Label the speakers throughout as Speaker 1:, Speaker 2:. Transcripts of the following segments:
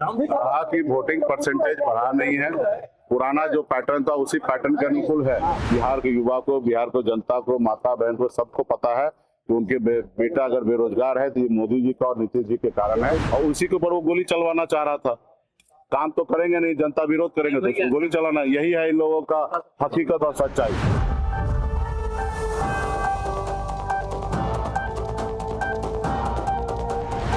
Speaker 1: कहा कि voting percentage बढ़ा नहीं है, पुराना जो पैटर्न था उसी पैटर्न के अनुकूल है। बिहार के युवा को, बिहार को जनता को, माता बहन को सबको पता है कि उनके बेटा अगर बेरोजगार है तो ये मोदी जी का और नीतीश जी के कारण है, और उसी के ऊपर वो गोली चलवाना चाह रहा था। काम तो करेंगे नहीं, जनता विरोध करेंगे तो गोली चलाना, यही है इन लोगों का हकीकत और सच्चाई।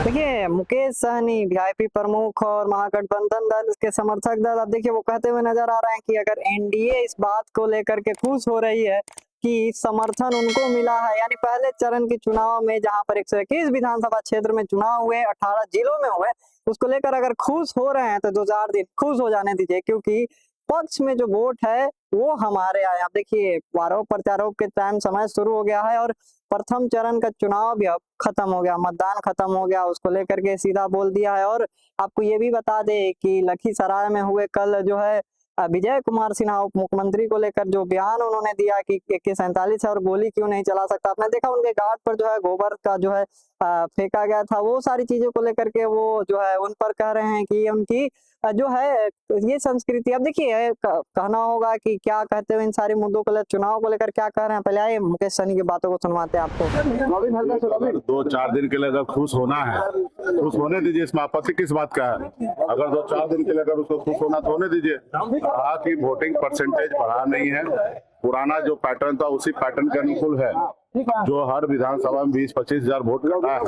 Speaker 2: देखिए, मुकेश सहनी वीआईपी प्रमुख और महागठबंधन दल के समर्थक दल, अब देखिए वो कहते हुए नजर आ रहे हैं कि अगर एनडीए इस बात को लेकर के खुश हो रही है कि समर्थन उनको मिला है, यानी पहले चरण के चुनाव में जहां पर 121 विधानसभा क्षेत्र में चुनाव हुए, 18 जिलों में हुए, उसको लेकर अगर खुश हो रहे हैं तो 2-4 दिन खुश हो जाने दीजिए, क्योंकि पक्ष में जो वोट है वो हमारे आए। आप देखिए, आरोप प्रत्यारोप के टाइम समय शुरू हो गया है और प्रथम चरण का चुनाव भी अब खत्म हो गया, मतदान खत्म हो गया, उसको लेकर के सीधा बोल दिया है। और आपको ये भी बता दे कि लखीसराय में हुए कल जो है विजय कुमार सिन्हा उप मुख्यमंत्री को लेकर जो बयान उन्होंने दिया कि AK-47 है और गोली क्यों नहीं चला सकता, आपने देखा उनके घाट पर जो है गोबर का जो है फेंका गया था, वो सारी चीजों को लेकर के वो जो है उन पर कह रहे हैं कि उनकी जो है ये संस्कृति। अब देखिए, कहना होगा कि क्या कहते हुए इन सारे मुद्दों को लेकर, चुनाव को लेकर क्या कह रहे हैं। पहले आइए मुकेश सहनी की बातों को सुनवाते हैं आपको।
Speaker 1: अगर 2-4 दिन के लिए अगर खुश होना है, खुश होने दीजिए, इसमें आपत्ति किस बात का है? अगर 2-4 दिन के लिए अगर उसको खुश होना तो होने दीजिए। कहा कि वोटिंग परसेंटेज बढ़ा नहीं है, पुराना जो पैटर्न था उसी पैटर्न के अनुकूल है। जो हर विधानसभा में 20-25 हजार वोट कटा है,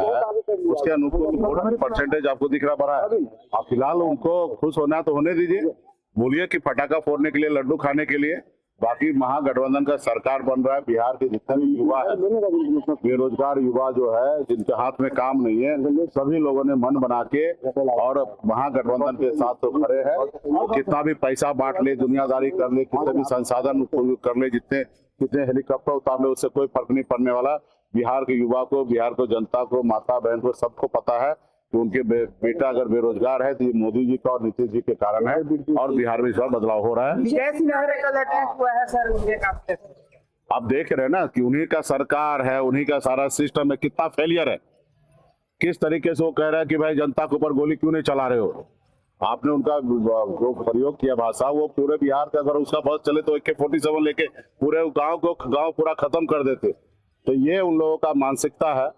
Speaker 1: उसके अनुकूल वोट परसेंटेज आपको दिख रहा बड़ा है। आप फिलहाल उनको खुश होना तो होने दीजिए, बोलिए कि पटाखा फोड़ने के लिए, लड्डू खाने के लिए। बाकी महागठबंधन का सरकार बन रहा है, बिहार के जितने भी युवा है, बेरोजगार युवा जो है, जिनके हाथ में काम नहीं है, सभी लोगों ने मन बना के और महागठबंधन के साथ तो खड़े हैं। कितना भी पैसा बांट ले, दुनियादारी कर ले, कितने भी संसाधन उपयोग कर ले, कितने हेलीकॉप्टर उतार ले, उससे कोई फर्क नहीं पड़ने वाला। बिहार के युवा को, बिहार को जनता को, माता बहन को सबको पता है कि उनके बेटा अगर बेरोजगार है तो ये मोदी जी का और नीतीश जी के कारण है, और बिहार में इस बार बदलाव हो रहा है। आप देख रहे हैं ना कि उन्हीं का सरकार है, उन्हीं का सारा सिस्टम है, कितना फेलियर है। किस तरीके से वो कह रहा है कि भाई जनता के ऊपर गोली क्यों नहीं चला रहे हो। आपने उनका जो प्रयोग किया भाषा, वो पूरे बिहार का अगर उसका बस चले तो AK-47 लेके पूरे गांव पूरा खत्म कर देते। तो ये उन लोगों का मानसिकता है।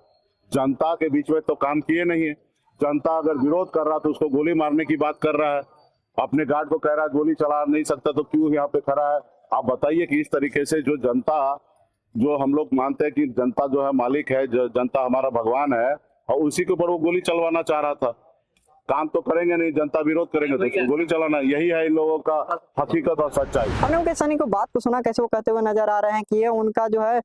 Speaker 1: जनता के बीच में तो काम किए नहीं है। जनता अगर विरोध कर रहा तो उसको गोली मारने की बात कर रहा है, अपने गार्ड को कह रहा है गोली चला नहीं सकता तो क्यों यहाँ पे खड़ा है। आप बताइए कि इस तरीके से जो जनता, जो हम लोग मानते हैं कि जनता जो है मालिक है, जो जनता हमारा भगवान है, और उसी के ऊपर वो गोली चलवाना चाह रहा था। काम तो करेंगे नहीं, जनता विरोध करेंगे तो गोली चलाना, यही है इन लोगों का हकीकत और सच्चाई।
Speaker 2: हमने मुकेश सहनी को बात को सुना, कैसे वो कहते हुए नजर आ रहे हैं कि ये उनका जो है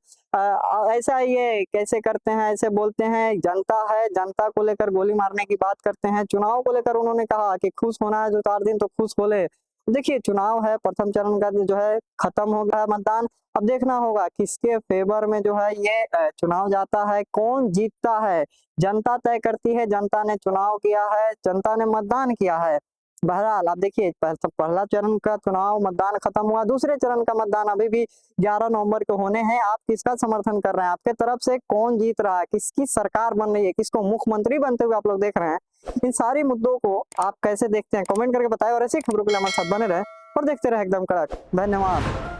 Speaker 2: ऐसा, ये कैसे करते हैं, ऐसे बोलते हैं, जनता है, जनता को लेकर गोली मारने की बात करते हैं। चुनाव को लेकर उन्होंने कहा कि खुश होना है, 2-4 दिन तो खुश बोले। देखिए, चुनाव है, प्रथम चरण का जो है खत्म हो गया मतदान। अब देखना होगा किसके फेवर में जो है ये चुनाव जाता है, कौन जीतता है, जनता तय करती है। जनता ने चुनाव किया है, जनता ने मतदान किया है। बहरहाल आप देखिए, पहला चरण का चुनाव मतदान खत्म हुआ, दूसरे चरण का मतदान अभी भी 11 नवंबर को होने हैं। आप किसका समर्थन कर रहे हैं, आपके तरफ से कौन जीत रहा है, किसकी सरकार बन रही है, किसको मुख्यमंत्री बनते हुए आप लोग देख रहे हैं, इन सारी मुद्दों को आप कैसे देखते हैं, कमेंट करके बताएं। और ऐसी खबरों के लिए हमारे साथ बने रहे और देखते रहे एकदम कड़क। धन्यवाद।